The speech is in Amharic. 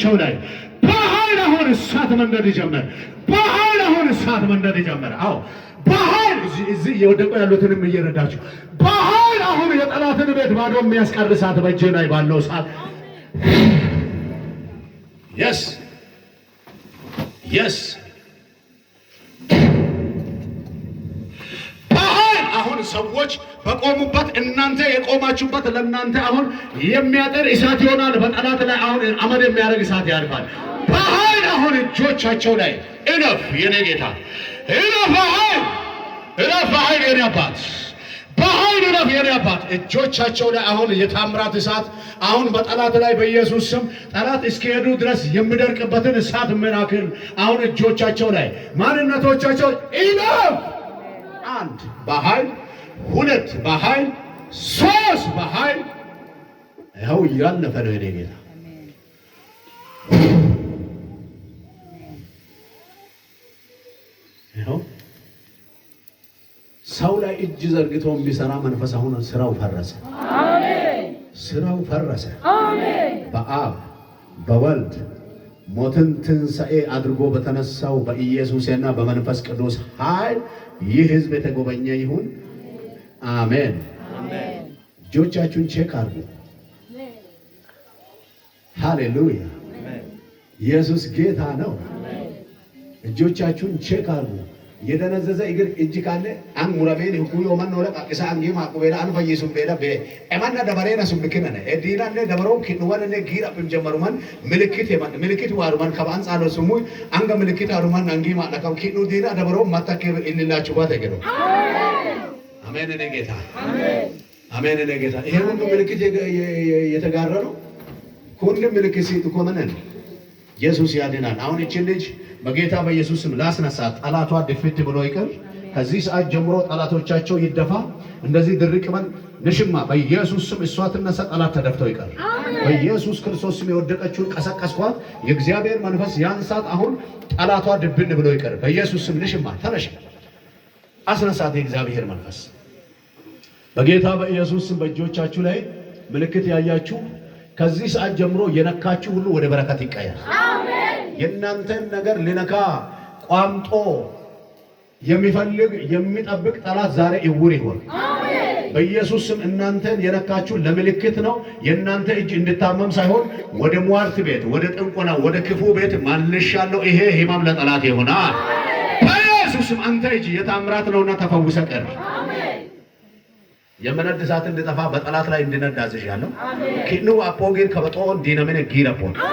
እጆቻቸው ላይ በኃይል አሁን እሳት መንደድ ይጀምር። በኃይል አሁን እሳት መንደድ ይጀምር። አዎ በኃይል እዚህ የወደቁ ያሉትንም እየረዳችሁ በኃይል አሁን የጠላትን ቤት ባዶ የሚያስቀር እሳት በእጄ ላይ ባለው እሳት የስ የስ አሁን ሰዎች በቆሙበት እናንተ የቆማችሁበት ለእናንተ አሁን የሚያጠር እሳት ይሆናል። በጠላት ላይ አሁን አመድ የሚያደርግ እሳት ያልፋል። በኃይል አሁን እጆቻቸው ላይ እለፍ የኔ ጌታ እለፍ በኃይል እለፍ በኃይል የኔ አባት በኃይል እለፍ የኔ አባት እጆቻቸው ላይ አሁን የታምራት እሳት አሁን በጠላት ላይ በኢየሱስ ስም ጠላት እስኪሄዱ ድረስ የሚደርቅበትን እሳት መናክል አሁን እጆቻቸው ላይ ማንነቶቻቸው እለፍ አንድ በኃይል ሁለት በኃይል ሶስት በኃይል ያው ያለፈ ነው የኔ ጌታ። ያው ሰው ላይ እጅ ዘርግቶ የሚሰራ መንፈስ አሁን ስራው ፈረሰ። አሜን። ስራው ፈረሰ። አሜን። በአብ በወልድ ሞትን ትንሣኤ አድርጎ በተነሳው በኢየሱስና በመንፈስ ቅዱስ ኃይል ይህ ህዝብ የተጎበኘ ይሁን። አሜን አሜን። እጆቻችሁን ቼክ አድርጉ። ሃሌሉያ ኢየሱስ ጌታ ነው። እጆቻችሁን ቼክ አድርጉ። የደነዘዘ እግር እጅ ካለ አን ሙራቤን ሁዮ ማን ነው ለቃቅሳ አንጊ ማቁቤላ አን ፈይሱም ቤላ በ እማና ደበሬና ሱብክነነ እዲናነ ደበሮ ኪንወነነ ጊራ በጀመሩማን ምልክት ዋሩማን ከአንጻሎ ስሙ አንገ ምልክት አሩማን አንጊ ማለካው ኪኑ ዲና ደበሮ ማታከ ኢልላችሁ ባተገሩ አሜን እኔ ጌታ አሜን አሜን እኔ ጌታ። ይሄ ሁሉ ምልክት የተጋረረው ሁሉም ምልክት ሲጥቆመነን ኢየሱስ ያድናል። አሁን እቺ ልጅ በጌታ በኢየሱስ ስም ላስነሳት። ጠላቷ ድፍት ብሎ ይቀር። ከዚህ ሰዓት ጀምሮ ጠላቶቻቸው ይደፋ። እንደዚህ ድርቅ በል ንሽማ በኢየሱስ ስም እሷ ትነሳ። ጠላት ተደፍተው ይቀር። በኢየሱስ ክርስቶስ ስም የወደቀችውን ቀሰቀስኳት። የእግዚአብሔር መንፈስ ያንሳት። አሁን ጠላቷ ድብን ብሎ ይቀር። በኢየሱስ ስም ንሽማ ተነሽ። አስነሳት። የእግዚአብሔር መንፈስ በጌታ በኢየሱስ ስም በእጆቻችሁ ላይ ምልክት ያያችሁ ከዚህ ሰዓት ጀምሮ የነካችሁ ሁሉ ወደ በረከት ይቀየር። አሜን። የእናንተን ነገር ሊነካ ቋምጦ የሚፈልግ የሚጠብቅ ጠላት ዛሬ እውር ይሆን። አሜን። በኢየሱስ ስም እናንተን የነካችሁ ለምልክት ነው። የእናንተ እጅ እንድታመም ሳይሆን ወደ ሟርት ቤት፣ ወደ ጥንቆና፣ ወደ ክፉ ቤት ማልሻለሁ። ይሄ ሕማም ለጠላት ይሆናል። በኢየሱስ ስም አንተ እጅ የታምራት ነውና ተፈውሰ ቀር። የመነድ እሳት እንድጠፋ በጠላት ላይ እንድነድ አዝዣለሁ። ኪኑ አፖጌር ከበጦን ዲናመነ ጊራፖን